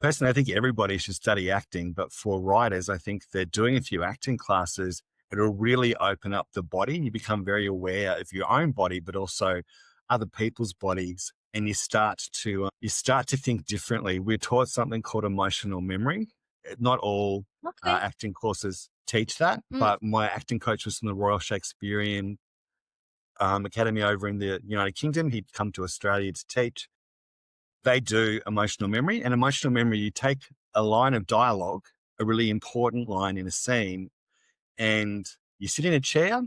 Personally, I think everybody should study acting, but for writers, I think that doing a few acting classes, it'll really open up the body. You become very aware of your own body, but also other people's bodies, and you start to think differently. We're taught something called emotional memory. Not all Okay. acting courses teach that, Mm. but my acting coach was from the Royal Shakespearean Academy over in the United Kingdom. He'd come to Australia to teach. They do emotional memory, and emotional memory, you take a line of dialogue, a really important line in a scene, and you sit in a chair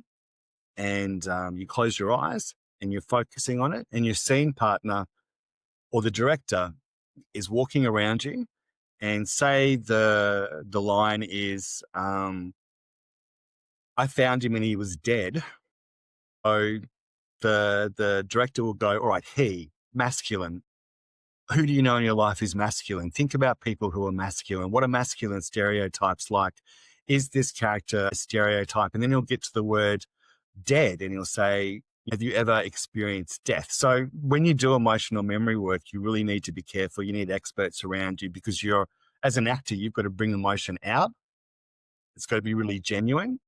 and you close your eyes and you're focusing on it, and your scene partner or the director is walking around you, and say the line is, I found him and he was dead. So the director will go, all right, he, masculine. Who do you know in your life is masculine? Think about people who are masculine. What are masculine stereotypes like? Is this character a stereotype? And then he'll get to the word dead and he'll say, have you ever experienced death? So when you do emotional memory work, you really need to be careful. You need experts around you, because as an actor, you've got to bring emotion out. It's got to be really genuine.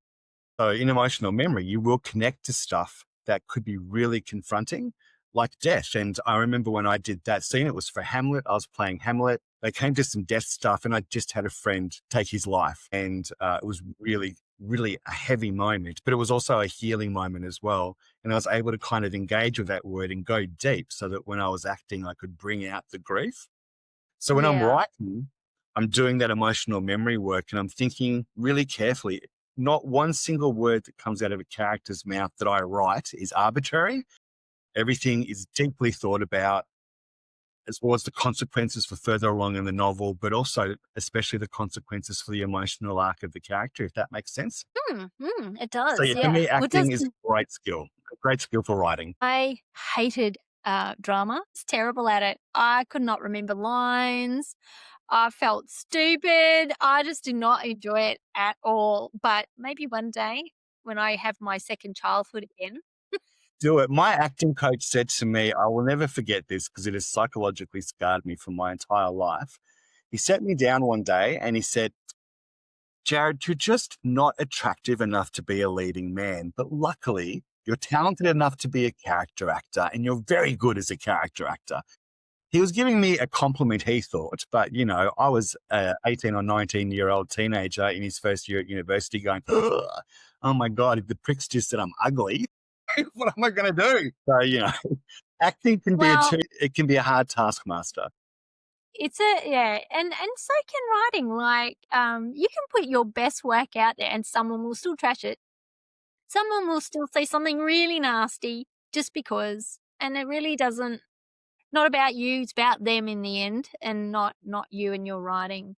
So in emotional memory, you will connect to stuff that could be really confronting, like death. And I remember when I did that scene, it was for Hamlet. I was playing Hamlet. They came to some death stuff, and I just had a friend take his life. And it was really, really a heavy moment, but it was also a healing moment as well. And I was able to kind of engage with that word and go deep, so that when I was acting, I could bring out the grief. So when I'm Yeah. writing, I'm doing that emotional memory work, and I'm thinking really carefully. Not one single word that comes out of a character's mouth that I write is arbitrary. Everything is deeply thought about, as well as the consequences for further along in the novel, but also especially the consequences for the emotional arc of the character, if that makes sense. It So does, yeah, for yeah. me, Well, it does. acting is a great skill for writing. I hated drama. I was terrible at it. I could not remember lines. I felt stupid. I just did not enjoy it at all. But maybe one day when I have my second childhood again. Do it. My acting coach said to me, I will never forget this because it has psychologically scarred me for my entire life. He sat me down one day and he said, Jarryd, you're just not attractive enough to be a leading man, but luckily you're talented enough to be a character actor, and you're very good as a character actor. He was giving me a compliment, he thought, but I was a 18 or 19-year-old teenager in his first year at university going, "Ugh, oh my God, if the pricks just said I'm ugly, what am I going to do?" So, acting can be Well, it can be a hard taskmaster. it's a yeah, and so can writing. Like, you can put your best work out there, and someone will still trash it. Someone will still say something really nasty just because, and it really doesn't. Not about you. It's about them in the end, and not you and your writing.